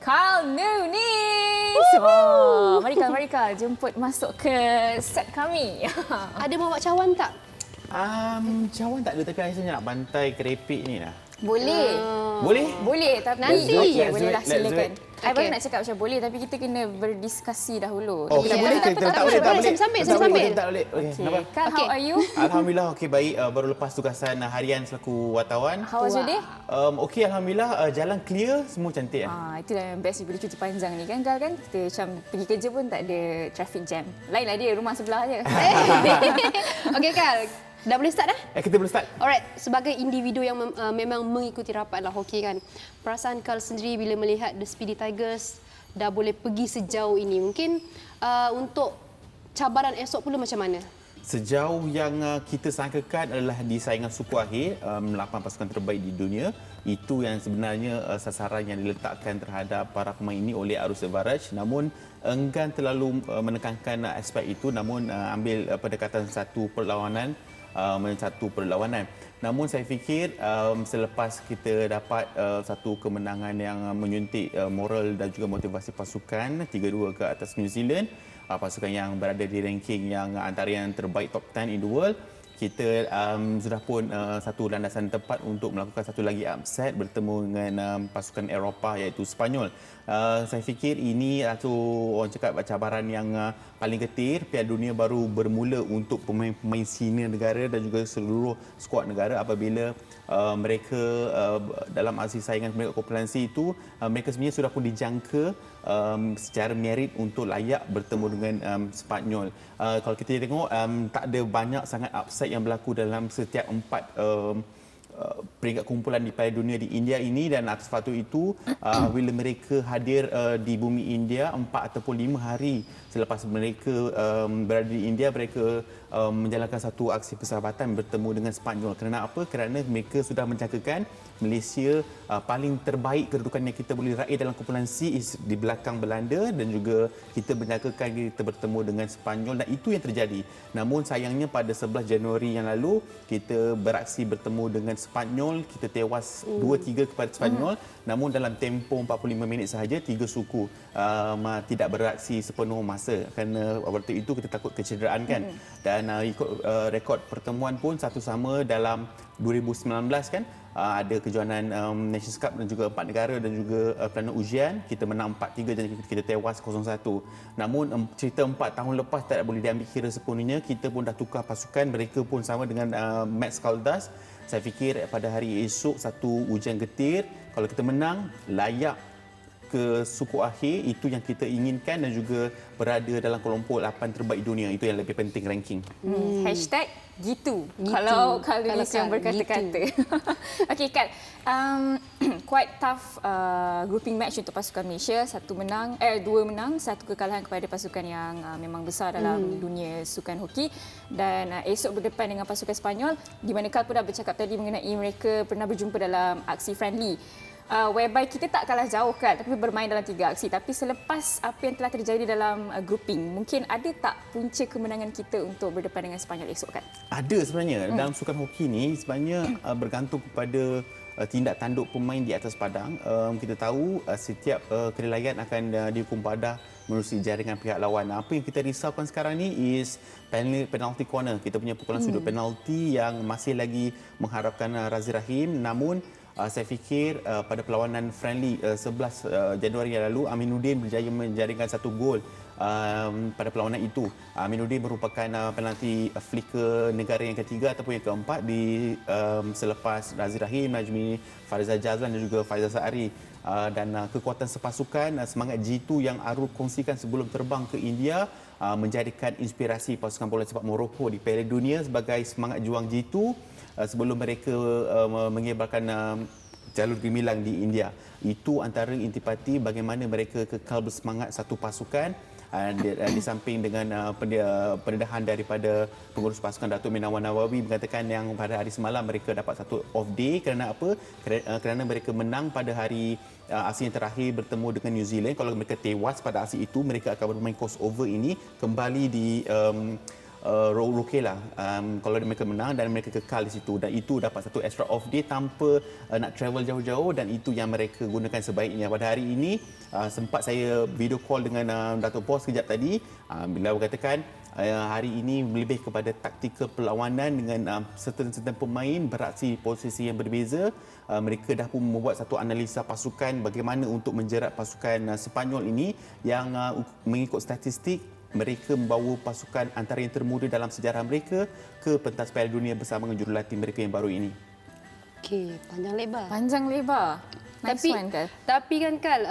Carl Nunes. Oh, mari Carl jemput masuk ke set kami. Ada bawa cawan tak? Cawan tak ada, tapi saya nak bantai kerepek ni lah. Boleh. Boleh, tapi Nanti. okey, bolehlah Let's do it. silakan. I baru Okay. nak cakap macam boleh, tapi kita kena berdiskusi dahulu. Oh, tak boleh ke? Tak boleh. Sambil. Tak boleh. Okey, kenapa? Carl, how are you? Alhamdulillah okey, baik. Baru lepas tugasan harian selaku wartawan. How was your day? Okey, alhamdulillah, jalan clear, semua cantik. Itulah yang best bila cuti panjang ni kan, Gal, kan? Kita macam pergi kerja pun tak ada traffic jam. Lainlah dia, rumah sebelah je. Okey, Kal. Dah boleh start dah? Kita boleh start. Alright, sebagai individu yang memang mengikuti rapat lah hoki kan, perasaan Carl sendiri bila melihat The Speedy Tigers dah boleh pergi sejauh ini, mungkin untuk cabaran esok pula macam mana? Sejauh yang kita sangkakan adalah di saingan suku akhir, 8 pasukan terbaik di dunia. Itu yang sebenarnya sasaran yang diletakkan terhadap para pemain ini oleh Arus Evaraj. Namun enggan terlalu menekankan aspek itu, namun ambil pendekatan satu perlawanan. Namun saya fikir selepas kita dapat satu kemenangan yang menyuntik moral dan juga motivasi pasukan 3-2 ke atas New Zealand, pasukan yang berada di ranking yang antara yang terbaik top 10 in the world, kita sudah pun satu landasan tepat untuk melakukan satu lagi upset bertemu dengan pasukan Eropah iaitu Sepanyol. Saya fikir ini satu orang cakap cabaran yang paling getir. Piala Dunia baru bermula untuk pemain-pemain senior negara dan juga seluruh skuad negara apabila mereka dalam aksi saingan mereka kompetisi itu mereka sebenarnya sudah pun dijangka secara merit untuk layak bertemu dengan Sepanyol. Kalau kita tengok tak ada banyak sangat upset yang berlaku dalam setiap 4 peringkat kumpulan di Piala Dunia di India ini, dan atas faktor itu bila mereka hadir di bumi India 4 ataupun 5 hari selepas mereka berada di India, mereka menjalankan satu aksi persahabatan bertemu dengan Sepanyol. Kerana apa? Kerana mereka sudah menjangkakan Malaysia paling terbaik kedudukan yang kita boleh raih dalam kumpulan C di belakang Belanda, dan juga kita menjangkakan kita bertemu dengan Sepanyol, dan itu yang terjadi. Namun sayangnya pada 11 Januari yang lalu kita beraksi bertemu dengan Sepanyol, kita tewas 2-3 kepada Sepanyol. Namun dalam tempoh 45 minit sahaja 3 suku tidak beraksi sepenuh masa kerana waktu itu kita takut kecederaan kan. Dan ikut rekod pertemuan pun satu sama dalam 2019 kan, ada kejohanan Nations Cup dan juga 4 negara dan juga pelana ujian, kita menang 4-3 dan kita tewas 0-1. Namun cerita 4 tahun lepas tak boleh diambil kira sepenuhnya. Kita pun dah tukar pasukan, mereka pun sama dengan Max Caldas. Saya fikir pada hari esok satu ujian getir. Kalau kita menang, layak ke suku akhir, itu yang kita inginkan, dan juga berada dalam kelompok 8 terbaik dunia. Itu yang lebih penting, ranking. Hashtag gitu. Kalau Nunes yang berkata-kata. Okey, Kal. Quite tough grouping match untuk pasukan Malaysia. 2 menang, 1 kekalahan kepada pasukan yang memang besar dalam dunia sukan hoki. Dan esok berdepan dengan pasukan Sepanyol, di mana Kal pun dah bercakap tadi mengenai mereka pernah berjumpa dalam aksi friendly. Whereby kita tak kalah jauh kan, tapi bermain dalam 3 aksi. Tapi selepas apa yang telah terjadi dalam grouping, mungkin ada tak punca kemenangan kita untuk berdepan dengan Sepanyol esok kan? Ada sebenarnya. Dalam sukan hoki ni sebenarnya bergantung kepada tindak tanduk pemain di atas padang. Kita tahu setiap kelelayan akan dihukum padah menerusi jaringan pihak lawan. Apa yang kita risaukan sekarang ni is penalty corner. Kita punya pukulan sudut penalti yang masih lagi mengharapkan Razi Rahim. Namun saya fikir pada perlawanan friendly 11 Januari yang lalu, Aminuddin berjaya menjaringkan 1 gol pada perlawanan itu. Aminuddin merupakan penalti flicker negara yang ketiga ataupun yang keempat selepas Razi Rahim, Najmi Farizal Jazlan dan juga Faizal Sa'ari. Dan kekuatan sepasukan, semangat G2 yang Arul kongsikan sebelum terbang ke India menjadikan inspirasi pasukan bola sepak Morocco di Piala Dunia sebagai semangat juang G2 sebelum mereka mengibarkan jalur gemilang di India. Itu antara intipati bagaimana mereka kekal bersemangat satu pasukan. Di samping dengan pendedahan daripada pengurus pasukan Datuk Minawan Nawawi mengatakan yang pada hari semalam mereka dapat satu off day. Kerana apa? Kerana mereka menang pada hari aksi yang terakhir bertemu dengan New Zealand. Kalau mereka tewas pada aksi itu, mereka akan bermain crossover ini kembali di okey lah kalau mereka menang dan mereka kekal di situ, dan itu dapat satu extra off day tanpa nak travel jauh-jauh, dan itu yang mereka gunakan sebaiknya. Pada hari ini sempat saya video call dengan Dato' Paul sekejap tadi. Beliau katakan hari ini lebih kepada taktikal perlawanan dengan certain pemain beraksi posisi yang berbeza. Mereka dah pun membuat satu analisa pasukan bagaimana untuk menjerat pasukan Sepanyol ini yang mengikut statistik mereka membawa pasukan antara yang termuda dalam sejarah mereka ke pentas Piala Dunia bersama dengan jurulatih mereka yang baru ini. Okey, panjang lebar. Panjang lebar. Nice Tapi one, Kal. tapi kan Kal,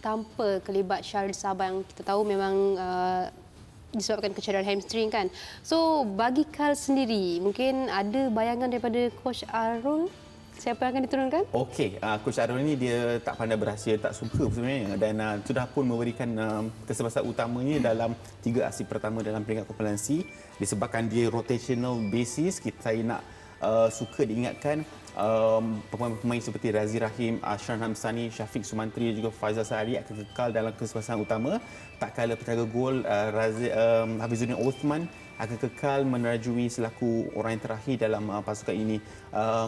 tanpa kelibat Syaril Sabah yang kita tahu memang disebabkan kecederaan hamstring kan. So bagi Kal sendiri, mungkin ada bayangan daripada Coach Arul siapa yang akan diturunkan? Okey, Coach Arul ni dia tak pandai berhasil, tak suka sebenarnya, dan sudah pun memberikan kesempatan utamanya dalam 3 aksi pertama dalam peringkat kompetisi. Disebabkan dia rotational basis, saya nak suka diingatkan pemain-pemain seperti Razi Rahim, Ashran Hamsani, Syafiq Sumantri dan juga Faizal Sahari akan kekal dalam kesempatan utama. Tak kala penjaga gol Hafizuddin Osman akan kekal menerajui selaku orang yang terakhir dalam pasukan ini.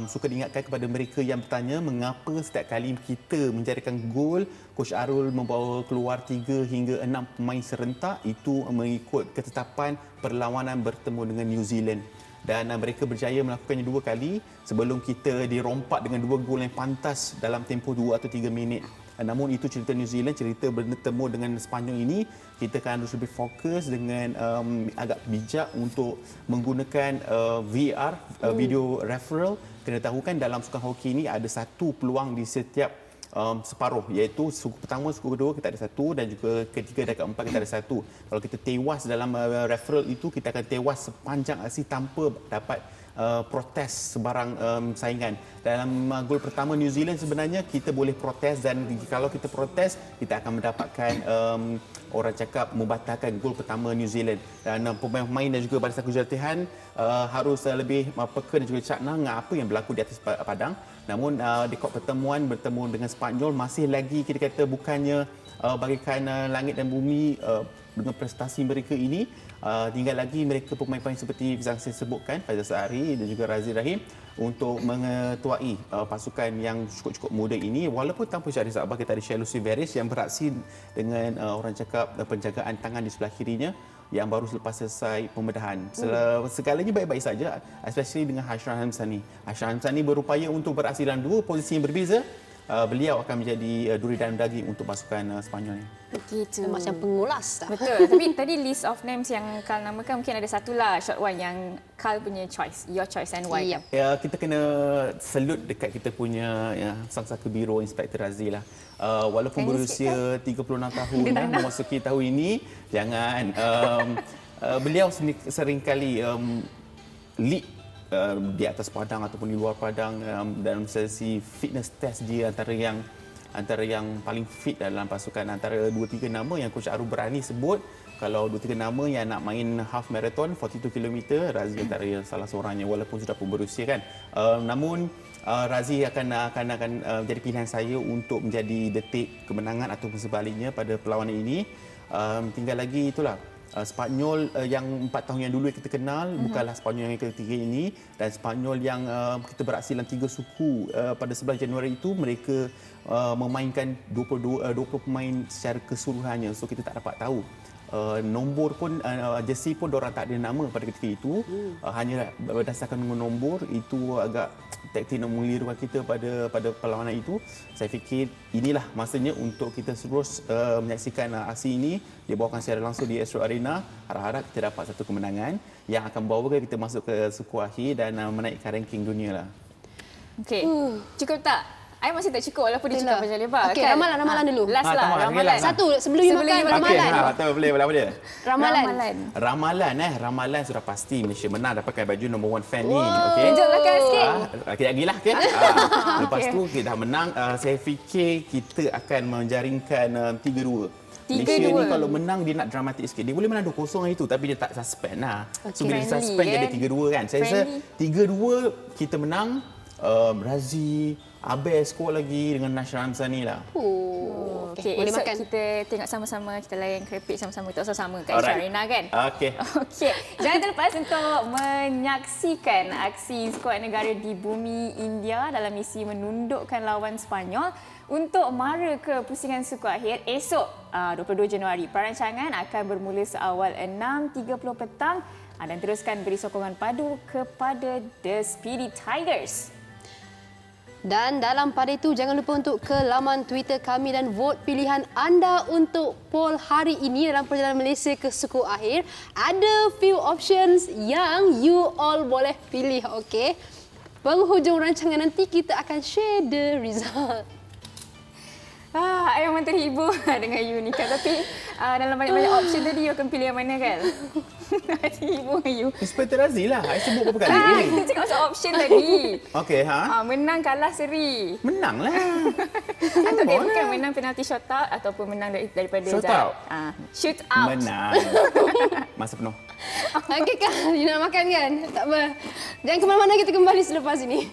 Suka diingatkan kepada mereka yang bertanya mengapa setiap kali kita menjadikan gol, Coach Arul membawa keluar 3 hingga 6 pemain serentak, itu mengikut ketetapan perlawanan bertemu dengan New Zealand. Dan mereka berjaya melakukannya 2 kali sebelum kita dirompak dengan 2 gol yang pantas dalam tempoh 2 atau 3 minit. Namun itu cerita New Zealand, cerita bertemu dengan Sepanyol ini, kita akan harus lebih fokus dengan agak bijak untuk menggunakan VAR, video referral. Kena tahu kan dalam sukan hoki ini ada satu peluang di setiap separuh, iaitu suku pertama, suku kedua kita ada 1 dan juga ketiga dan keempat kita ada 1. Kalau kita tewas dalam referral itu, kita akan tewas sepanjang aksi tanpa dapat protes sebarang saingan. Dalam gol pertama New Zealand sebenarnya kita boleh protes, dan kalau kita protes kita akan mendapatkan orang cakap membatalkan gol pertama New Zealand. Dan pemain-pemain dan juga barisan kejuratihan harus lebih peka dan juga cakna dengan apa yang berlaku di atas padang. Namun di kod pertemuan bertemu dengan Sepanyol masih lagi kita kata bukannya bagaikan langit dan bumi dengan prestasi mereka ini. Tinggal lagi mereka pemain-pemain seperti yang saya sebutkan, Faizal Sahari dan juga Razi Rahim, untuk mengetuai pasukan yang cukup-cukup muda ini. Walaupun tanpa Syaril Sabah, kita ada Syed Lucy Veris yang beraksi dengan orang cakap penjagaan tangan di sebelah kirinya yang baru selepas selesai pembedahan. Segalanya baik-baik saja, especially dengan Ashran Hamsani. Ashran Hamsani berupaya untuk beraksi dalam 2 posisi yang berbeza. Beliau akan menjadi duri dalam daging untuk pasukan Sepanyol ni. Begitu. Macam pengulas tak? Betul. Tapi tadi list of names yang Kal namakan, mungkin ada satulah short one yang Kal punya choice, your choice and why. Yep. Ya, kita kena salute dekat kita punya sang saka biru Inspektor Razi lah. Walaupun berusia 36 tahun memasuki tahun ini, jangan beliau seringkali lead di atas padang ataupun di luar padang dalam sesi fitness test dia antara yang paling fit dalam pasukan. Antara 2-3 nama yang Coach Arul berani sebut, kalau 2-3 nama yang nak main half marathon 42 km, Razi antara salah seorangnya walaupun sudah pun berusia kan. Namun Razi akan jadi pilihan saya untuk menjadi detik kemenangan ataupun sebaliknya pada perlawanan ini. Tinggal lagi itulah Sepanyol yang 4 tahun yang dulu kita kenal bukanlah Sepanyol yang ketiga ini, dan Sepanyol yang kita beraksi dalam 3 suku pada 11 Januari itu, mereka memainkan 20 pemain secara keseluruhannya. So kita tak dapat tahu nombor pun, jersey pun diorang tak ada nama pada ketika itu. Hanya berdasarkan nombor itu agak taktik nak mengelirukan kita pada perlawanan itu. Saya fikir inilah masanya untuk kita terus menyaksikan aksi ini dibawakan secara langsung di Astro Arena. Harap-harap kita dapat satu kemenangan yang akan bawa kita masuk ke suku akhir dan menaikkan ranking dunia lah. Okey. Cukup tak? I masih tak cukup walaupun dia cakap panjang lebar. Okey, kan? ramalan dulu. Last lah, ramalan. Satu, sebelum you makan, ramalan. Okey, boleh apa dia? Ramalan. Ramalan sudah pasti Malaysia menang, dapatkan baju number 1 fan ni. Okey. Tunjuk belakang sikit. Kejap lagi lah. Okay? Lepas tu kita dah menang, saya fikir kita akan menjaringkan 3-2. Malaysia ni kalau menang dia nak dramatik sikit. Dia boleh menang 2-0 hari tu tapi dia tak suspend lah. So bila suspend jadi 3-2 kan. Saya rasa 3-2 kita menang. Razi, Abel skor lagi dengan Ashran Hamsani lah. Okey, boleh esok makan. kita tengok sama-sama, kita layan keripik sama-sama. Kita sama-sama kat Alright. Sharina kan? Okey. Okey, jangan terlepas untuk menyaksikan aksi skuad negara di bumi India dalam misi menundukkan lawan Sepanyol untuk mara ke pusingan suku akhir esok 22 Januari. Perancangan akan bermula seawal 6.30 petang dan teruskan beri sokongan padu kepada The Speedy Tigers. Dan dalam pada itu, jangan lupa untuk ke laman Twitter kami dan vote pilihan anda untuk poll hari ini dalam perjalanan Malaysia ke suku akhir. Ada few options yang you all boleh pilih, okey? Penghujung rancangan nanti kita akan share the result. I memang terhibur dengan you ni kan. Tapi dalam banyak-banyak option tadi, you akan pilih yang mana kan? Terhibur dengan you. Inspektor Razli lah. I sebut berapa kali ni. Kita cakap pasal option tadi. Okey, Menang, kalah, seri. Menang lah. Atau bukan menang penalti shot out ataupun menang daripada Shot jarak. out. Shoot out. Menang. Masa penuh. Okey Kak, you nak makan kan? Tak apa. Jangan ke mana-mana, kita kembali selepas ini.